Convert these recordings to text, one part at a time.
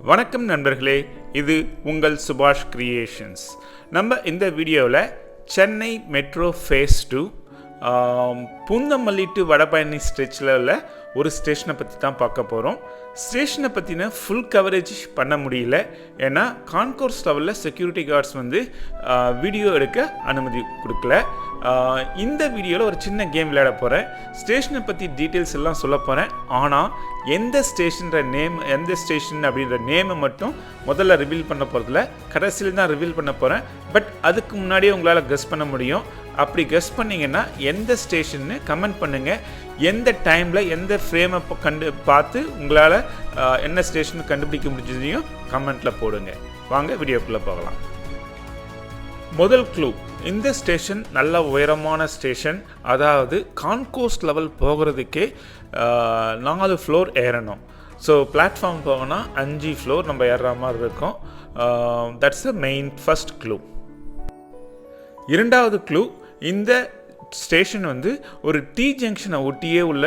வணக்கம் நண்பர்களே, இது உங்கள் சுபாஷ் கிரியேஷன்ஸ். நம்ம இந்த வீடியோவில் Chennai metro phase 2 Poonamallee to Vadapalani ஸ்ட்ரெச்சில் உள்ள ஒரு ஸ்டேஷனை பற்றி தான் பார்க்க போகிறோம். ஸ்டேஷனை பற்றின ஃபுல் கவரேஜ் பண்ண முடியல, ஏன்னா கான்கோர்ஸ் லெவலில் செக்யூரிட்டி கார்ட்ஸ் வீடியோ எடுக்க அனுமதி கொடுக்கல. இந்த வீடியோவில் ஒரு சின்ன கேம் விளையாட போகிறேன். ஸ்டேஷனை பற்றி டீட்டெயில்ஸ் எல்லாம் சொல்ல போகிறேன். ஆனால் எந்த ஸ்டேஷன் அப்படின்ற நேமை மட்டும் முதல்ல ரிவீல் பண்ண போகிறதில்ல, கடைசியில் தான் ரிவீல் பண்ண போகிறேன். பட் அதுக்கு முன்னாடியே உங்களால் கெஸ் பண்ண முடியும். அப்படி கெஸ் பண்ணிங்கன்னா எந்த ஸ்டேஷன்னு கமெண்ட் பண்ணுங்கள். எந்த டைமில் எந்த ஃப்ரேமை பார்த்து உங்களால் என்ன ஸ்டேஷன் கண்டுபிடிக்க முடிஞ்சதையும் கமெண்ட்டில் போடுங்க. வாங்க வீடியோக்குள்ளே போகலாம். முதல் க்ளூ, இந்த ஸ்டேஷன் நல்ல உயரமான ஸ்டேஷன். அதாவது கான்கோர்ஸ் லெவல் போகிறதுக்கே 4 ஃப்ளோர் ஏறணும். ஸோ பிளாட்ஃபார்ம் போகணும்னா 5 ஃப்ளோர் நம்ம ஏறுற மாதிரி இருக்கும். That's the main first clue. இரண்டாவது க்ளூ, இந்த ஸ்டேஷன் ஒரு டி ஜங்ஷனை ஒட்டியே உள்ள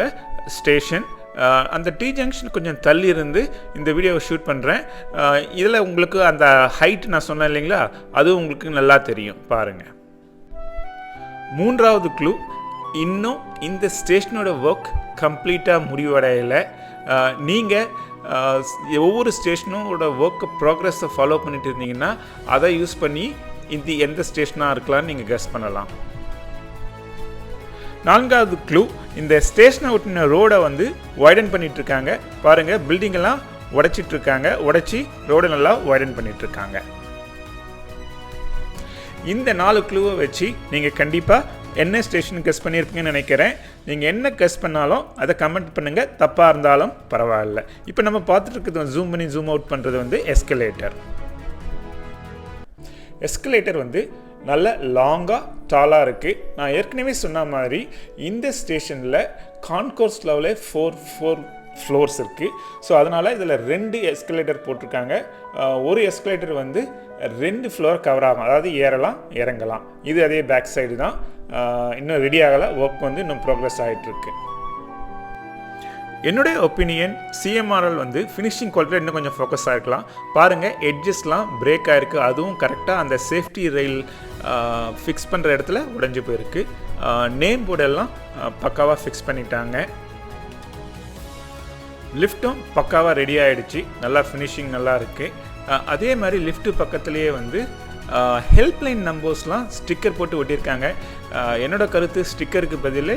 ஸ்டேஷன். அந்த டி ஜங்ஷன் கொஞ்சம் தள்ளி இருந்து இந்த வீடியோவை ஷூட் பண்ணுறேன். இதில் உங்களுக்கு அந்த ஹைட் நான் சொன்னேன் இல்லைங்களா, அது உங்களுக்கு நல்லா தெரியும், பாருங்கள். மூன்றாவது க்ளூ, இன்னும் இந்த ஸ்டேஷனோட ஒர்க் கம்ப்ளீட்டாக முடிவடையலை. நீங்கள் ஒவ்வொரு ஸ்டேஷனோட ஒர்க் ப்ராக்ரஸை ஃபாலோ பண்ணிட்டு இருந்தீங்கன்னா அதை யூஸ் பண்ணி இது எந்த ஸ்டேஷனாக இருக்கலாம்னு நீங்கள் கெஸ் பண்ணலாம். நான்காவது க்ளூ, இந்த ஸ்டேஷனை ஒட்டின ரோடை வைடன் பண்ணிகிட்ருக்காங்க. பாருங்கள், பில்டிங்கெல்லாம் உடைச்சி ரோடை நல்லா வைடன் பண்ணிகிட்ருக்காங்க. இந்த 4 க்ளூவை வச்சு நீங்கள் கண்டிப்பாக என்ன ஸ்டேஷன் கெஸ் பண்ணியிருப்பீங்கன்னு நினைக்கிறேன். நீங்கள் என்ன கெஸ் பண்ணாலும் அதை கமெண்ட் பண்ணுங்கள், தப்பாக இருந்தாலும் பரவாயில்ல. இப்போ நம்ம பார்த்துட்டு இருக்கிறது ஜூம் பண்ணி ஜூம் அவுட் பண்ணுறது எஸ்கலேட்டர். எஸ்கலேட்டர் நல்ல லாங்காக டாலாக இருக்குது. நான் ஏற்கனவே சொன்ன மாதிரி இந்த ஸ்டேஷனில் கான்கோர்ஸ் லெவலில் 4 ஃப்ளோர்ஸ் இருக்குது. ஸோ அதனால் இதில் 2 எஸ்கலேட்டர் போட்டிருக்காங்க. ஒரு எஸ்கலேட்டர் 2 ஃப்ளோர் கவர் ஆகும், அதாவது ஏறலாம் இறங்கலாம். இது அதே பேக் சைடு தான், இன்னும் ரெடி ஆகலை. ஒர்க் இன்னும் ப்ரோக்ரஸ் ஆகிட்டுருக்கு. என்னுடைய ஒப்பீனியன், சிஎம்ஆர்எல் ஃபினிஷிங் குவாலிட்டியில் இன்னும் கொஞ்சம் ஃபோக்கஸ் ஆகிருக்கலாம். பாருங்கள், எட்ஜஸ்லாம் பிரேக் ஆகிருக்கு. அதுவும் கரெக்டாக அந்த சேஃப்டி ரெயில் ஃபிக்ஸ் பண்ணுற இடத்துல உடைஞ்சு போயிருக்கு. நேம் போர்டெல்லாம் பக்காவாக ஃபிக்ஸ் பண்ணிட்டாங்க. லிஃப்ட்டும் பக்காவாக ரெடி ஆகிடுச்சு, நல்லா ஃபினிஷிங் நல்லா இருக்குது. அதே மாதிரி லிஃப்ட்டு பக்கத்துலேயே ஹெல்ப்லைன் நம்பர்ஸ்லாம் ஸ்டிக்கர் போட்டு ஒட்டியிருக்காங்க. என்னோட கருத்து, ஸ்டிக்கருக்கு பதில்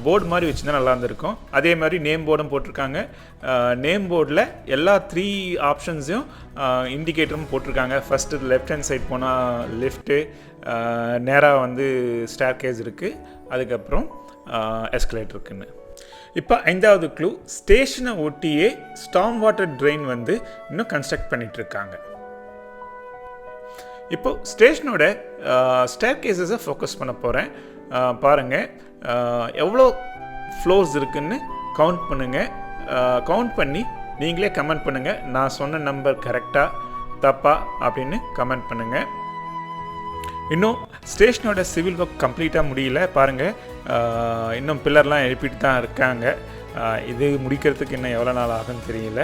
போர்டு மாதிரி வச்சுருந்தா நல்லா இருந்திருக்கும். அதே மாதிரி நேம் போர்டும் போட்டிருக்காங்க. நேம் போர்டில் எல்லா 3 ஆப்ஷன்ஸையும் இண்டிகேட்டரும் போட்டிருக்காங்க. ஃபஸ்ட்டு லெஃப்ட் ஹேண்ட் சைட் போனால் லிஃப்ட்டு, நேராக ஸ்டேர்கேஸ் இருக்குது, அதுக்கப்புறம் எஸ்கலேட்டர் இருக்குன்னு. இப்போ 5வது க்ளூ, ஸ்டேஷனை ஒட்டியே ஸ்டார்ம் வாட்டர் ட்ரெயின் இன்னும் கன்ஸ்ட்ரக்ட் பண்ணிகிட்ருக்காங்க. இப்போது ஸ்டேஷனோட ஸ்டேர்கேஸஸை ஃபோக்கஸ் பண்ண போகிறேன். பாருங்கள், எவ்வளோ ஃப்ளோர்ஸ் இருக்குதுன்னு கவுண்ட் பண்ணுங்கள். கவுண்ட் பண்ணி நீங்களே கமெண்ட் பண்ணுங்கள். நான் சொன்ன நம்பர் கரெக்டாக தப்பா அப்படின்னு கமெண்ட் பண்ணுங்கள். இன்னும் ஸ்டேஷனோட சிவில் ஒர்க் கம்ப்ளீட்டாக முடியல. பாருங்கள், இன்னும் பில்லர்லாம் எழுப்பிட்டு தான் இருக்காங்க. இது முடிக்கிறதுக்கு இன்னும் எவ்வளோ நாள் ஆகுன்னு தெரியல.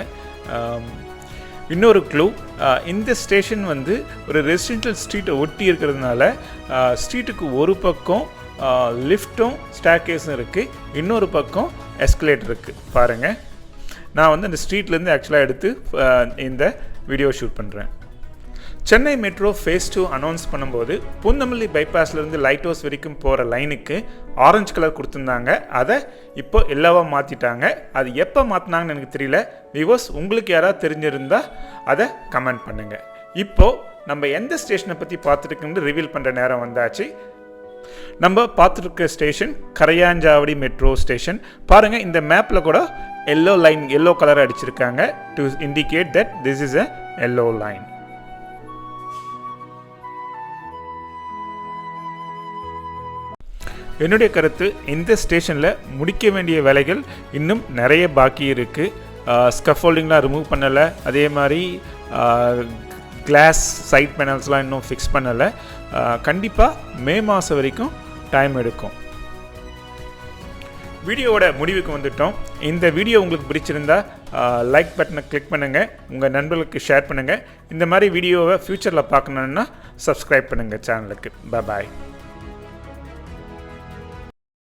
இன்னொரு க்ளூ, இந்த ஸ்டேஷன் ஒரு ரெசிடென்ஷியல் ஸ்ட்ரீட்டை ஒட்டி இருக்கிறதுனால ஸ்ட்ரீட்டுக்கு ஒரு பக்கம் லிஃப்ட்டும் ஸ்டேர்கேஸும் இருக்குது, இன்னொரு பக்கம் எஸ்கலேட்டர் இருக்குது. பாருங்கள், நான் அந்த ஸ்ட்ரீட்லேருந்து ஆக்சுவலாக எடுத்து இந்த வீடியோ ஷூட் பண்ணுறேன். சென்னை மெட்ரோ ஃபேஸ் 2 அனௌன்ஸ் பண்ணும்போது பூந்தமல்லி பைபாஸ்லேருந்து லைட் ஹவுஸ் வரைக்கும் போகிற லைனுக்கு ஆரஞ்சு கலர் கொடுத்துருந்தாங்க. அதை இப்போ எல்லோவாக மாற்றிட்டாங்க. அது எப்போ மாற்றினாங்கன்னு எனக்கு தெரியல. வியூவர்ஸ், உங்களுக்கு யாராவது தெரிஞ்சிருந்தால் அதை கமெண்ட் பண்ணுங்கள். இப்போது நம்ம எந்த ஸ்டேஷனை பற்றி பார்த்துருக்குன்னு ரிவீல் பண்ணுற நேரம் வந்தாச்சு. நம்ம பார்த்துருக்க ஸ்டேஷன் கரையாஞ்சாவடி மெட்ரோ ஸ்டேஷன். பாருங்கள், இந்த மேப்பில் கூட எல்லோ கலர் அடிச்சிருக்காங்க to indicate that this is a yellow line. என்னுடைய கருத்து, இந்த ஸ்டேஷனில் முடிக்க வேண்டிய வேலைகள் இன்னும் நிறைய பாக்கி இருக்குது. ஸ்கஃபோல்டிங்லாம் ரிமூவ் பண்ணலை. அதே மாதிரி கிளாஸ் சைட் பேனல்ஸ்லாம் இன்னும் ஃபிக்ஸ் பண்ணலை. கண்டிப்பாக மே மாதம் வரைக்கும் டைம் எடுக்கும். வீடியோவோட முடிவுக்கு வந்துட்டோம். இந்த வீடியோ உங்களுக்கு பிடிச்சிருந்தா லைக் பட்டனை கிளிக் பண்ணுங்கள், உங்கள் நண்பர்களுக்கு ஷேர் பண்ணுங்கள். இந்த மாதிரி வீடியோவை ஃப்யூச்சரில் பார்க்கணுன்னா சப்ஸ்கிரைப் பண்ணுங்கள் சேனலுக்கு. பாய்.